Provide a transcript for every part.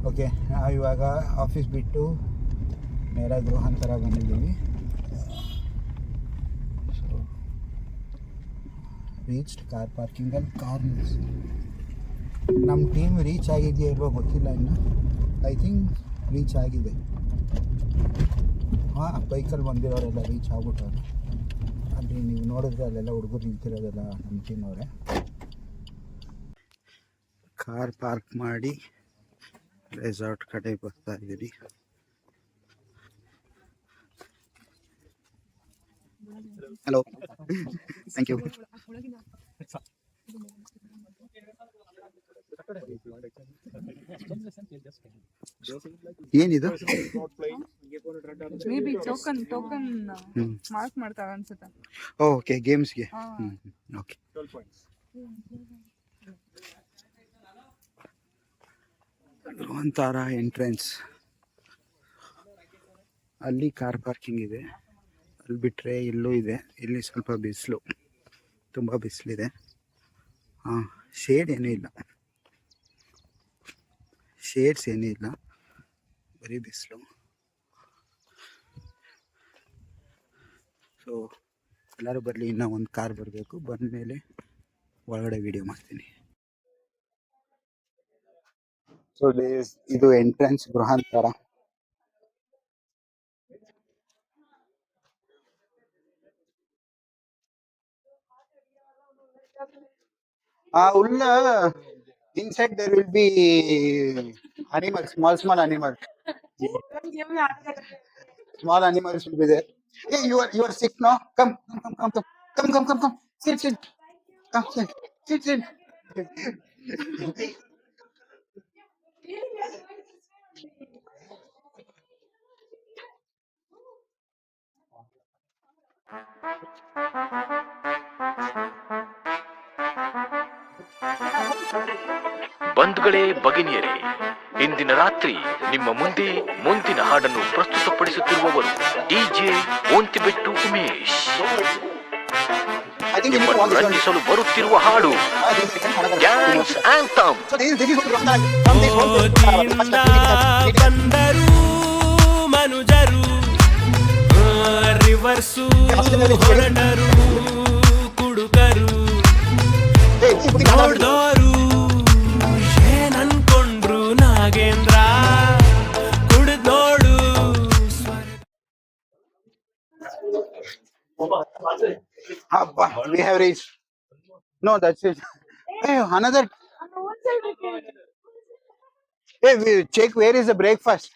Okay, ನಾವು ಇವಾಗ office ಬಿಟ್ಟು ನೇರ ಗೃಹಾಂತರ ಬಂದಿದ್ದೀವಿ. ಸೊ ರೀಚ್ಡ್ ಕಾರ್ ಪಾರ್ಕಿಂಗಲ್ಲಿ ಕಾರ್ ನಿಲ್ಲಿಸಿ. ನಮ್ಮ ಟೀಮ್ ರೀಚ್ ಆಗಿದೆಯಾ ಇಲ್ವೋ ಗೊತ್ತಿಲ್ಲ ಇನ್ನು. ಐ ಥಿಂಕ್ ರೀಚ್ ಆಗಿದೆ. ಹಾಂ, ಬೈಕಲ್ಲಿ ಬಂದಿರೋರೆಲ್ಲ ರೀಚ್ ಆಗ್ಬಿಟ್ಟವ್ರೆ. ಅಲ್ಲಿ ನೀವು ನೋಡಿದ್ರೆ ಅಲ್ಲೆಲ್ಲ ಹುಡುಗರು ನಿಂತಿರೋದೆಲ್ಲ ನಮ್ಮ ಟೀಮವರೇ. ಕಾರ್ ಪಾರ್ಕ್ ಮಾಡಿ ರೆಸಾರ್ಟ್ ಕಡೆ ಬರ್ತಾ ಇದ್ದೀರಿ. Hello, thank you. ಏನಿದು? ಮೇ ಬಿ ಟೋಕನ್ ಮಾರ್ಕ್ ಮಾಡ್ತಾವೆ ಅನ್ಸುತ್ತೆ. ಓಕೆ, ಗೇಮ್ಸ್ಗೆ. ಓಕೆ. ಗೃಹಾಂತರ ಎಂಟ್ರೆನ್ಸ್ ಅಲ್ಲಿ ಕಾರ್ ಪಾರ್ಕಿಂಗ್ ಇದೆ. ಅಲ್ಲಿ ಬಿಟ್ಟರೆ ಇಲ್ಲೂ ಇದೆ. ಇಲ್ಲಿ ಸ್ವಲ್ಪ ಬಿಸಿಲು, ತುಂಬ ಬಿಸಿಲಿದೆ. ಹಾಂ, ಶೇಡ್ ಏನೂ ಇಲ್ಲ, ಶೇಡ್ಸ್ ಏನೂ ಇಲ್ಲ, ಬರೀ ಬಿಸಿಲು. ಸೊ ಎಲ್ಲರೂ ಬರಲಿ, ಇನ್ನೂ ಒಂದು ಕಾರ್ ಬರಬೇಕು. ಬಂದ ಮೇಲೆ ಒಳಗಡೆ ವಿಡಿಯೋ ಮಾಡ್ತೀನಿ. ಸೊ ಇದು entrance ಗೃಹಾಂತರ. ಉள்ள inside there will be animals, small animals. Small animals will be there. Hey, you are sick, no? Come. Sit. Come, sit. ಬಂಧುಗಳೇ, ಭಗಿನಿಯರೇ, ಇಂದಿನ ರಾತ್ರಿ ನಿಮ್ಮ ಮುಂದೆ ಮುಂದಿನ ಹಾಡನ್ನು ಪ್ರಸ್ತುತಪಡಿಸುತ್ತಿರುವವರು ಡಿಜೆ ಓಂತಿಬೆಟ್ಟು ಉಮೇಶ್. ನಿಮ್ಮನ್ನು ರಂಜಿಸಲು ಬರುತ್ತಿರುವ ಹಾಡು ಗ್ಯಾಂಗ್ಸ್ ಆಂಥಮ್. ಬಂದರು ಮನುಜರು, ರಿವರ್ಸು ಹೊರಟರು, ಕುಡುಕರು ನೋಡ್ದೋರು ಏನನ್ಕೊಂಡ್ರು ನಾಗೇಂದ್ರ, ಕುಡಿದ್ ನೋಡು. We have reached. No, that's it. Hey, another. Hey, we check where is the breakfast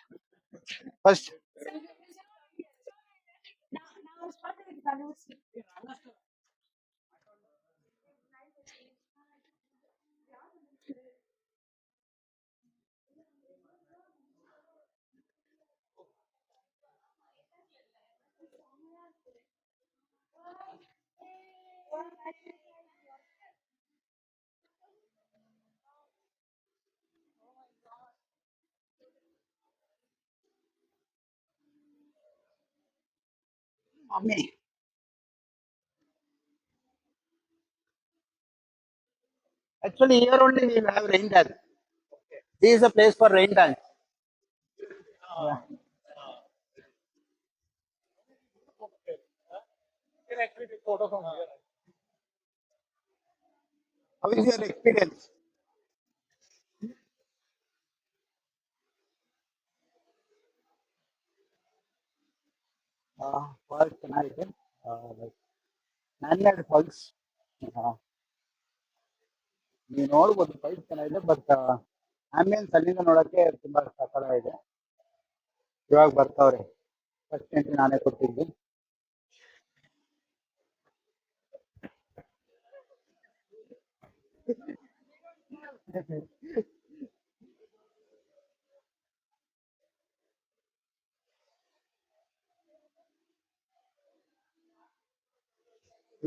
first. Mommy. Actually, here only we have rain dance. This is a place for rain dance. Yeah. Can actually take photo from here. How is your experience? Falls ಚೆನ್ನಾಗಿದೆ. Manmade falls. ನೀವು ನೋಡ್ಬೋದು, fight ಚೆನ್ನಾಗಿದೆ. But ambience ಅಲ್ಲಿಂದ ನೋಡೋಕ್ಕೆ ತುಂಬಾ ಸಕಲಾಗಿದೆ. ಇವಾಗ ಬರ್ತಾವ್ರೆ. First entry ನಾನೇ ಕೊಟ್ಟಿದ್ದು.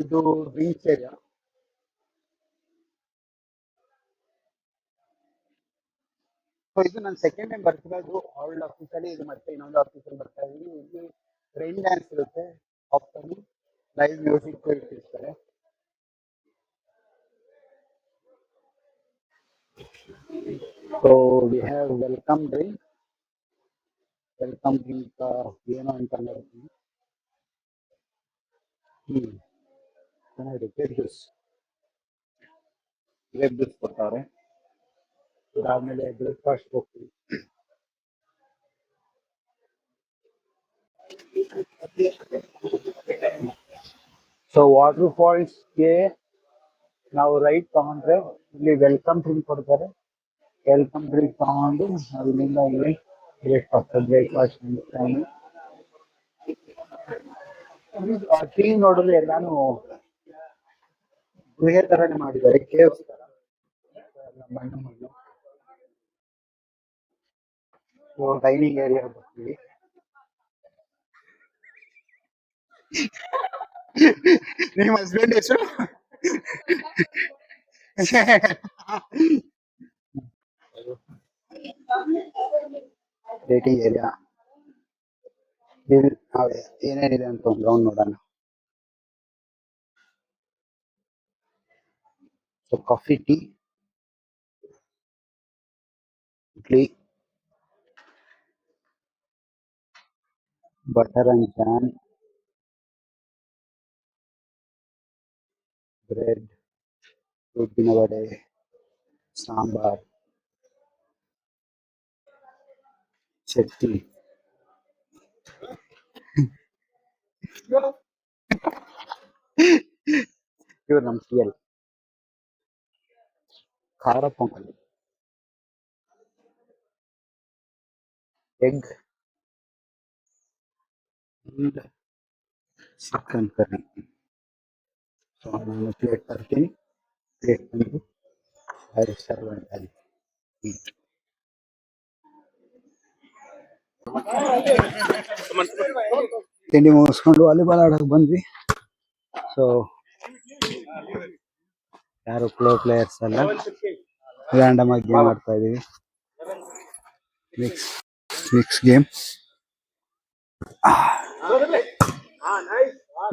ಇದು ಬೀಚ್ ಏರಿಯಾ. ಸೊ ಇದು ನಾನು ಸೆಕೆಂಡ್ ಟೈಮ್ ಬರ್ತಿರೋದು ಓಲ್ಡ್ ಆಫೀಸಲ್ಲಿ. ಇದು ಮತ್ತೆ ಇನ್ನೊಂದು ಆಫೀಸಲ್ಲಿ ಬರ್ತಾ ಇದ್ದೀನಿ. ಇಲ್ಲಿ ರೈನ್ ಡ್ಯಾನ್ಸ್ ಇರುತ್ತೆ, ಆಫ್ಟರ್ನೂನ್ ಲೈವ್ ಮ್ಯೂಸಿಕ್ ಇಟ್ಟಿರ್ತಾರೆ. So we have welcome drink. Welcome drink ಏನು ಅಂತ ನೋಡ್ತೀನಿ. ಚೆನ್ನಾಗಿದೆ ಗ್ರೇಪ್ ಜ್ಯೂಸ್. ಗ್ರೇಪ್ ಜ್ಯೂಸ್ ಕೊಡ್ತಾರೆ. ಅದಾದ್ಮೇಲೆ ಬ್ರೇಕ್ಫಾಸ್ಟ್ ಹೋಗ್ತೀವಿ. ಸೊ ವಾಟರ್ ಫಾಲ್ಸ್ಗೆ ನಾವು ರೈಟ್ ತಗೊಂಡ್ರೆ ಇಲ್ಲಿ ವೆಲ್ಕಮ್ ಡ್ರಿಂಕ್ ಕೊಡ್ತಾರೆ. ವೆಲ್ಕಮ್ ಡ್ರಿಂಕ್ ತಗೊಂಡು ಅಲ್ಲಿಂದ ಇಲ್ಲಿ ಬ್ರೇಕ್ಫಾಸ್ಟ್ ಟೀ ನೋಡಿದ್ರೆ ಎಲ್ಲಾನು ಗುಹೆ ತರನೇ ಮಾಡಿದ್ದಾರೆ, ಕೇವ್ಸ್ ತರ ಮಣ್ಣು ಮಣ್ಣು. ಡೈನಿಂಗ್ ಏರಿಯಾ ಬರ್ತೀವಿ. ನಿಮ್ಮ ಹಸ್ಬೆಂಡ್ ಹೆಸರು ಡೇಟಿಂಗ್ ಏರಿಯಾ ಏನೇನಿದೆ ಅಂತ ಒಂದು ರೌಂಡ್ ನೋಡೋಣ. So coffee, tea, idli, butter and jam, bread, ಉದ್ದಿನ ವಡೆ, ಸಾಂಬಾರ್, ಚಟ್ನಿ. ಇವ್ರು ನಮ್ಮ CL. ಖಾರ pongal, egg and chicken curry. So ನಾನು ಪ್ಲೇಟ್ ತರ್ತೀನಿ. ಪ್ಲೇಟ್ ಬಂದು ಸರ್ವೆಂಟ್ ಅಲ್ಲಿ. ತಿಂಡಿ ಮುಗಿಸ್ಕೊಂಡು ವಾಲಿಬಾಲ್ ಆಡೋಕೆ ಬಂದ್ವಿ. ಸೊ ಯಾರು ಪ್ಲೇಯರ್ಸ್ ಅಲ್ಲ, ರ್ಯಾಂಡಮ್ ಆಗಿ ಗೇಮ್ ಆಡ್ತಾ ಇದೀವಿ. Mix game.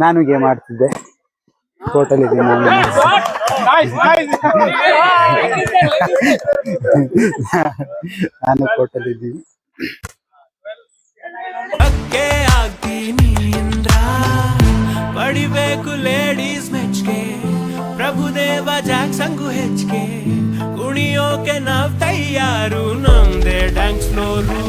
ನಾನು ಗೇಮ್ ಆಡ್ತಿದ್ದೆ. ಟೋಟಲ್ ಇದೆ ನಾನು ಟೋಟಲ್ ಇದ್ದೀವಿ. ಅಕ್ಕೆ ಆಗ್ತೀನಿ ಇಂದ್ರ ಪಡಿಬೇಕು ಲೇಡೀಸ್ ಮೆಚ್ಗೆ ಪ್ರಭುದೇವ ಜಾಕ್ಸಂಗು ಹೆಚ್ಚಿಗೆ ಕುಣಿಯೋಕೆ ನಾವ್ ತಯಾರು ನಮ್ದೇ ಡ್ಯಾನ್ಸ್ ಫ್ಲೋರು.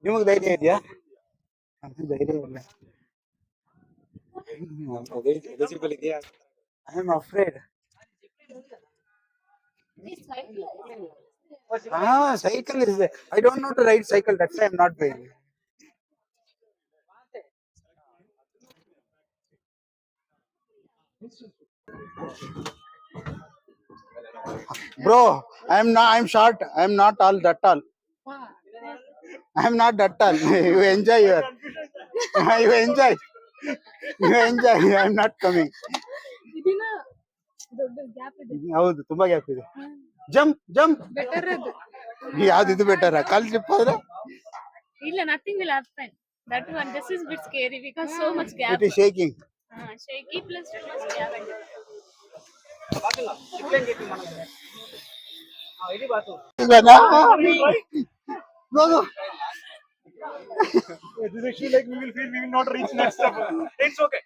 ನಿಮಗೆ ಧೈರ್ಯ ಇದೆಯಾ? ಧೈರ್ಯ ಇಲ್ಲ. I am afraid. Cycle is there. I don't know to ride cycle. That's why I'm not doing. Bro, I'm short. I'm not all that tall. I'm not that tall. You enjoy your. You enjoy. You enjoy. I'm not coming. ಹೌದು, ತುಂಬಾ gap ಇದೆ. Jump ಯಾವ್ದು ಇದು better? ಕಾಲ್ slip ಆದ್ರೆ ಇಲ್ಲ, nothing will happen. That one, this is bit scary because so much gap. It is shaking. Shaky plus too much gap. No. This is actually like we will not reach next step. It's okay.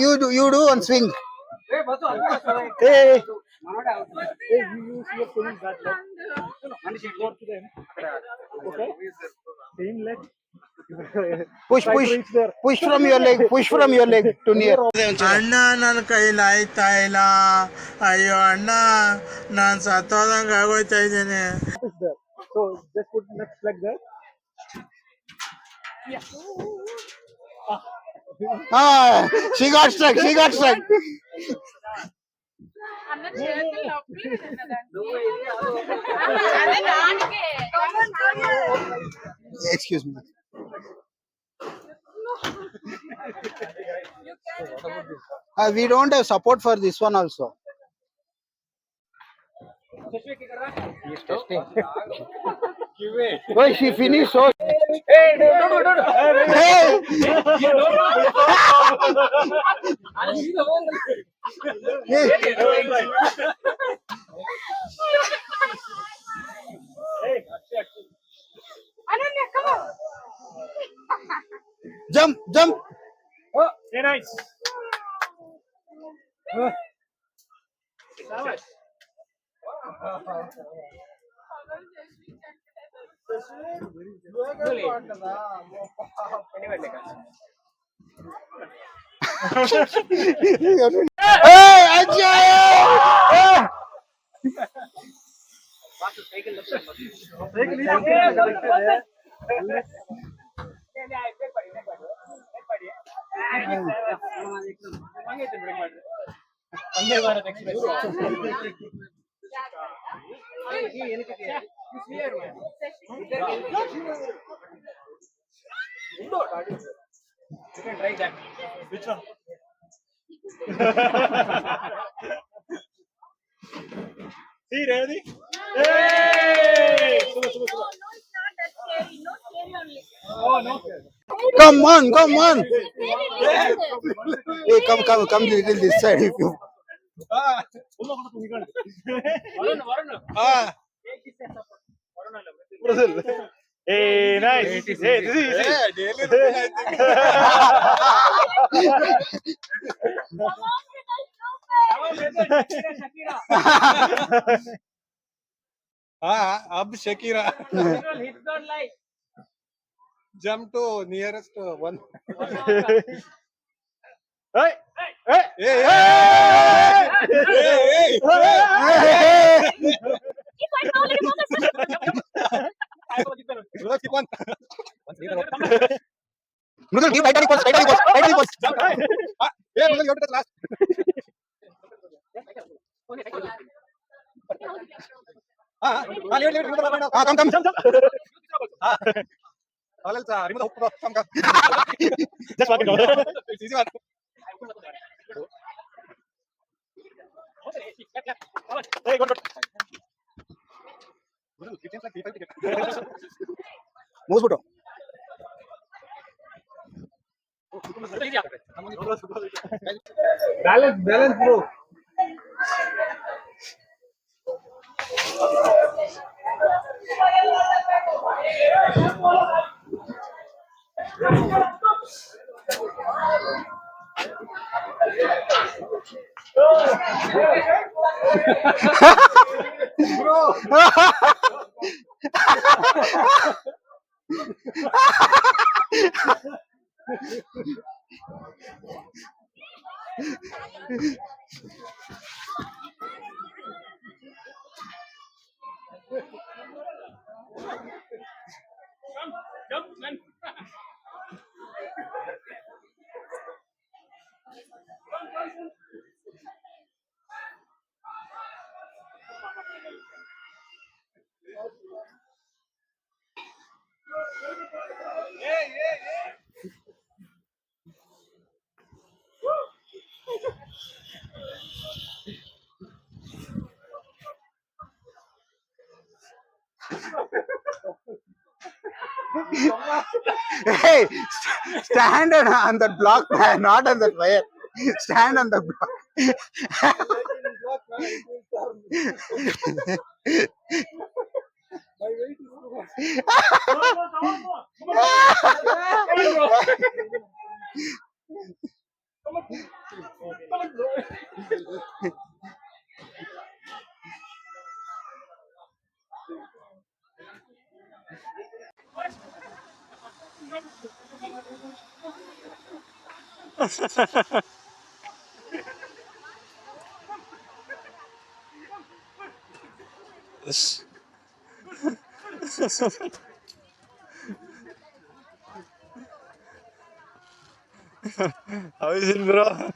You do one swing. Hey. Hey, you use your same that leg. Go to them. Okay. Same leg. Push from your leg. Push from your leg to near. ಅಣ್ಣ ನನ್ನ ಕೈಲಿ ಆಯ್ತಾ ಇಲ್ಲ. ಅಯ್ಯೋ ಅಣ್ಣ, ನಾನು ಸತ್ತೋದಂಗ ಆಗೋಯ್ತಾ ಇದ್ದೇನೆ. Push there. So just put next leg there. She got stuck. అన్న చేతులు నొప్పి అదే దానికే Excuse me. We don't have support for this one also. Why she finished so? Hey! Ananya come on Jump, jump. Very nice. Hey, Ajay! Hey! Which one? See, Revati? Hey! Super, super, super. no it's not that scary no scary only Oh, no. Come on, come on. Hey. Hey, come little this side if you. Ah, ah. Hey, nice. Hey, this is easy. अब Shakira. Jump to nearest one. Hey, hey, Hey, hey, hey, hey, Keep on moving, Bro, keep on. Mridul, give right hand equals, right hand equals, right hand equals. Yeah, Mridul, you have to touch last. Leave it. Come. All else, remove the hook, bro. Come. just walking down. It's easy one. Hey, good. Mridul, it seems like 3-5 tickets. Mosbuto. Balance, bro. Hey, stand on that block, man, not on that wire. Stand on the block. How is it, bro?